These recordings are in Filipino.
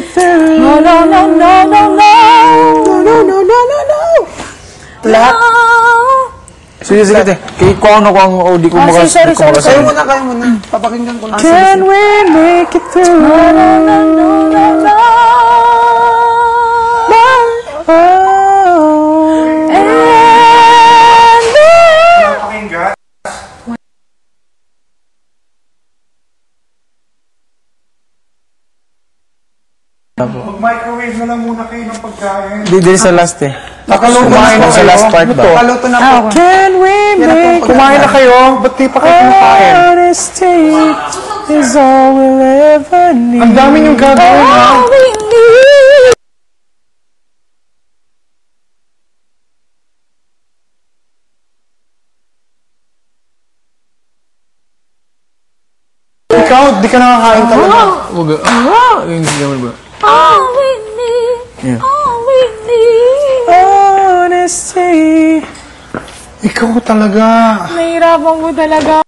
it through. No, no, no, no, no, no. No, no, no, no, no. Lahat. Sige, sige. Ikaw na ko ang OD ko sorry. Kayo muna. Papakinggan ko lang. Can we make it through? No, no, no, no, no, no. Mag-microwave na lang muna kayo ng pagkain. Hindi sa last eh. Nakaluto Kumain na sa last part ba? Nakaluto na po. Can we make Kumain na kayo? Ba't di pa kayo kumakain? honesty is all we'll ever need. Ang dami niyong gagawin, ha? All we need. Ikaw, di ka nakakain talaga. Huwag. Yung naman ba? All we need. All we need. Honesty. Ikaw talaga. Nahihirapan mo talaga.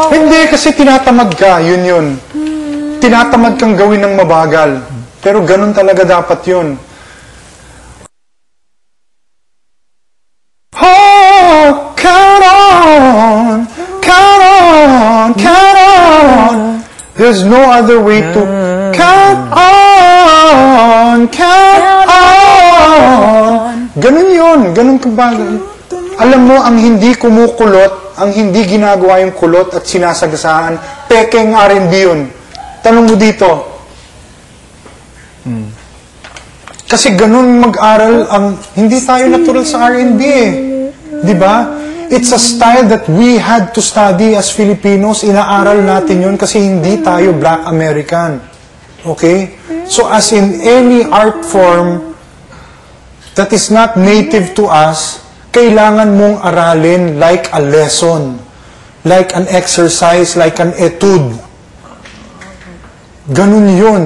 Hindi, kasi tinatamad ka. Yun. Tinatamad kang gawin ng mabagal. Pero ganun talaga dapat yun. Oh, count on, count on, count on. There's no other way to count on, count on. Ganun yun, ganun kabagal. Alam mo, ang hindi kumukulot, ang hindi ginagawa yung kulot at sinasagasaan, pekeng R&B yun. Tanong mo dito. Kasi ganun mag-aral ang hindi tayo natural sa R&B eh. 'Di ba? It's a style that we had to study as Filipinos. Inaaral natin 'yun kasi hindi tayo Black American. Okay? So as in any art form that is not native to us, kailangan mong aralin like a lesson, like an exercise, like an etude. Ganun 'yun.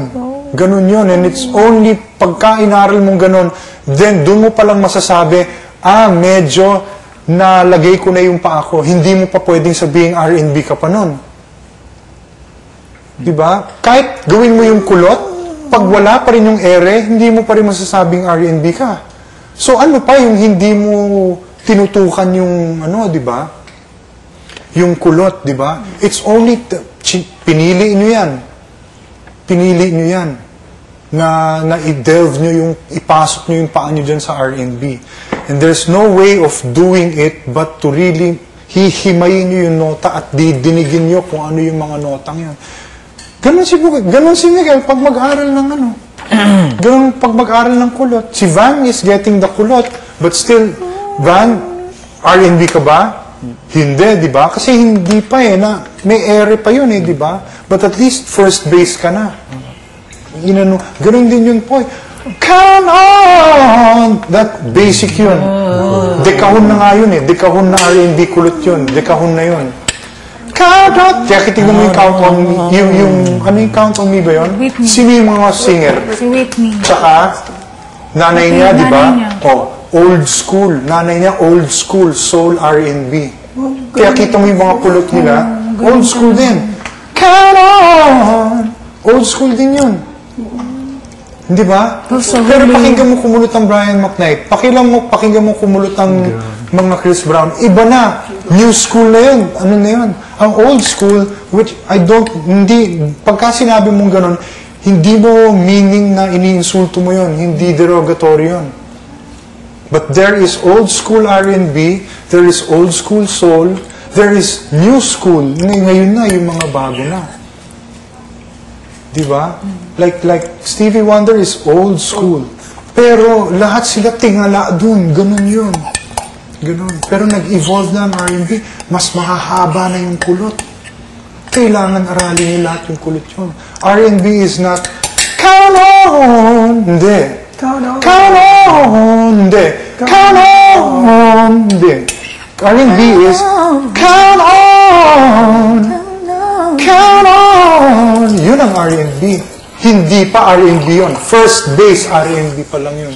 Ganun yun. And it's only pagka inaral mong ganun, then doon mo palang masasabi, medyo nalagay ko na yung paa ko. Hindi mo pa pwedeng sabihin R&B ka pa nun. Diba? Kahit gawin mo yung kulot, pag wala pa rin yung ere, hindi mo pa rin masasabing R&B ka. So ano pa yung hindi mo tinutukan yung diba? Yung kulot, diba? It's only, pinili nyo yan. Pinili nyo yan. Na i-delve nyo yung, ipasok nyo yung paa nyo dyan sa R&B. And there's no way of doing it but to really hihimayin nyo yung nota at didinigin nyo kung ano yung mga notang yan. Ganon si Miguel pag mag-aral ng ganon pag mag-aral ng kulot. Si Van is getting the kulot but still, Van, R&B ka ba? Hindi, di ba? Kasi hindi pa may ere pa yun di ba? But at least first base ka na. Ganun din yun po. Come on! That basic yun. Dekahon na nga yun Dekahon na R&B kulot yun. Dekahon na yun. Count on! Kaya kitignan mo yung count on me. Ano yung count on me ba yun? Whitney. Sino yung mga singer? Si Whitney. Tsaka, nanay niya, di ba? Old school. Nanay niya, old school. Soul R&B. Kaya kita mo yung mga kulot nila. Old school din. Count on! Old school din yun. Hindi ba? Pero pakinggan mo kumulot ang Brian McKnight. Pakinggan mo kumulot ang mga Chris Brown. Iba na. New school na yun. Ano na yun? Ang old school, which pagka sinabi mong ganun, hindi mo meaning na iniinsulto mo yun. Hindi derogatory yun. But there is old school R&B, there is old school soul, there is new school. Ngayon na, yung mga bago na. Diba? Like Stevie Wonder is old school. Pero lahat sila tingala dun. Ganun yun. Ganun. Pero nag-evolve na ang R&B. Mas mahahaba na yung kulot. Kailangan aralin niyo lahat yung kulot yun. R&B is not, count on! Hindi. Count on! Hindi. Count on! Hindi. R&B is, count on! Count on! Yun ang R&B. Hindi pa R&B yun. First base R&B pa lang yun.